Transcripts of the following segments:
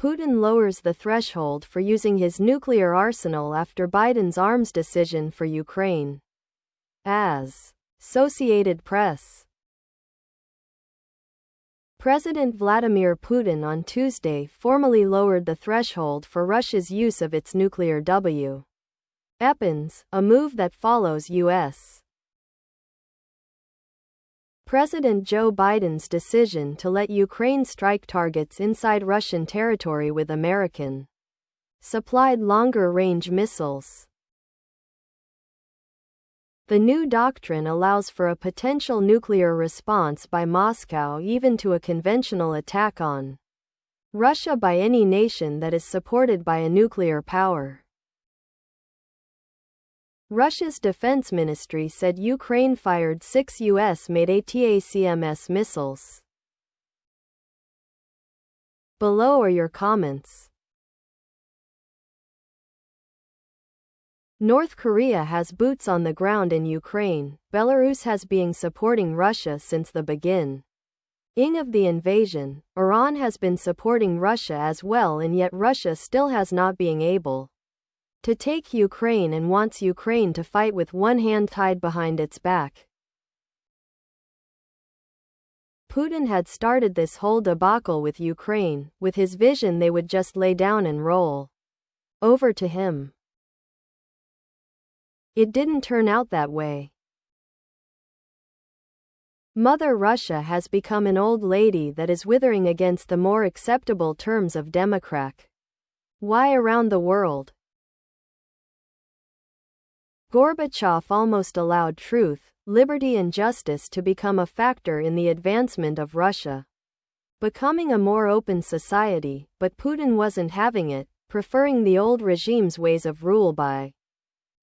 Putin lowers the threshold for using his nuclear arsenal after Biden's arms decision for Ukraine. As Associated Press. President Vladimir Putin on Tuesday formally lowered the threshold for Russia's use of its nuclear weapons, a move that follows U.S. President Joe Biden's decision to let Ukraine strike targets inside Russian territory with American-supplied longer-range missiles. The new doctrine allows for a potential nuclear response by Moscow even to a conventional attack on Russia by any nation that is supported by a nuclear power. Russia's defense ministry said Ukraine fired 6 U.S.-made ATACMS missiles. Below are your comments. North Korea has boots on the ground in Ukraine. Belarus has been supporting Russia since the beginning of the invasion. Iran has been supporting Russia as well, and yet Russia still has not been able to take Ukraine and wants Ukraine to fight with one hand tied behind its back. Putin had started this whole debacle with Ukraine, with his vision they would just lay down and roll over to him. It didn't turn out that way. Mother Russia has become an old lady that is withering against the more acceptable terms of democracy. Why around the world? Gorbachev almost allowed truth, liberty and justice to become a factor in the advancement of Russia, becoming a more open society, but Putin wasn't having it, preferring the old regime's ways of rule by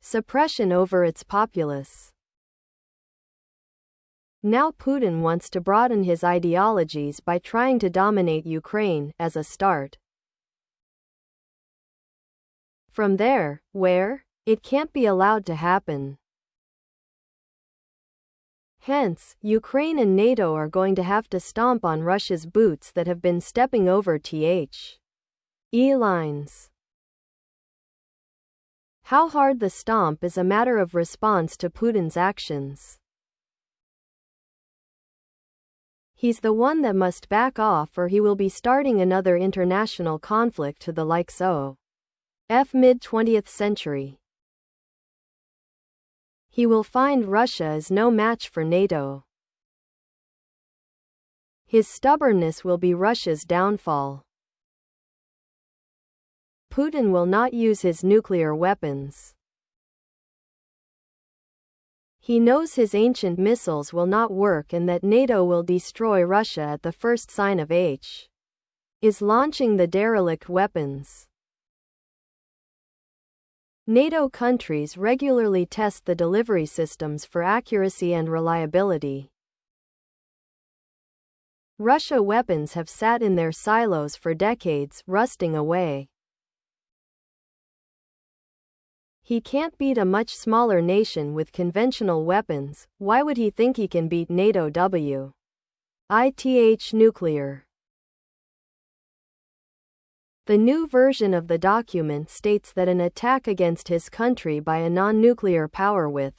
suppression over its populace. Now Putin wants to broaden his ideologies by trying to dominate Ukraine, as a start. From there, where? It can't be allowed to happen. Hence, Ukraine and NATO are going to have to stomp on Russia's boots that have been stepping over the lines. How hard the stomp is a matter of response to Putin's actions. He's the one that must back off, or he will be starting another international conflict to the likes of mid-20th century. He will find Russia is no match for NATO. His stubbornness will be Russia's downfall. Putin will not use his nuclear weapons. He knows his ancient missiles will not work and that NATO will destroy Russia at the first sign of is launching the derelict weapons. NATO countries regularly test the delivery systems for accuracy and reliability. Russia weapons have sat in their silos for decades, rusting away. He can't beat a much smaller nation with conventional weapons. Why would he think he can beat NATO with nuclear? The new version of the document states that an attack against his country by a non-nuclear power with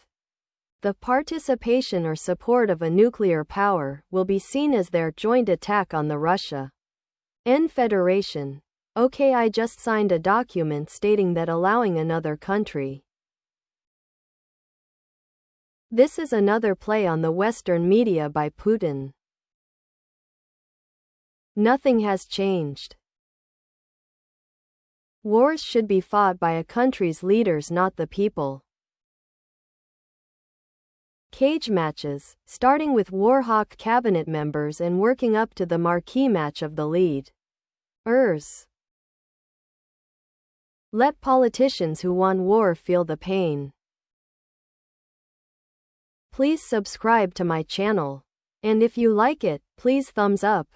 the participation or support of a nuclear power will be seen as their joint attack on the Russia Federation. Okay, I just signed a document stating that allowing another country. This is another play on the Western media by Putin. Nothing has changed. Wars should be fought by a country's leaders, not the people. Cage matches, starting with Warhawk cabinet members and working up to the marquee match of the leaders. Let politicians who want war feel the pain. Please subscribe to my channel. And if you like it, please thumbs up.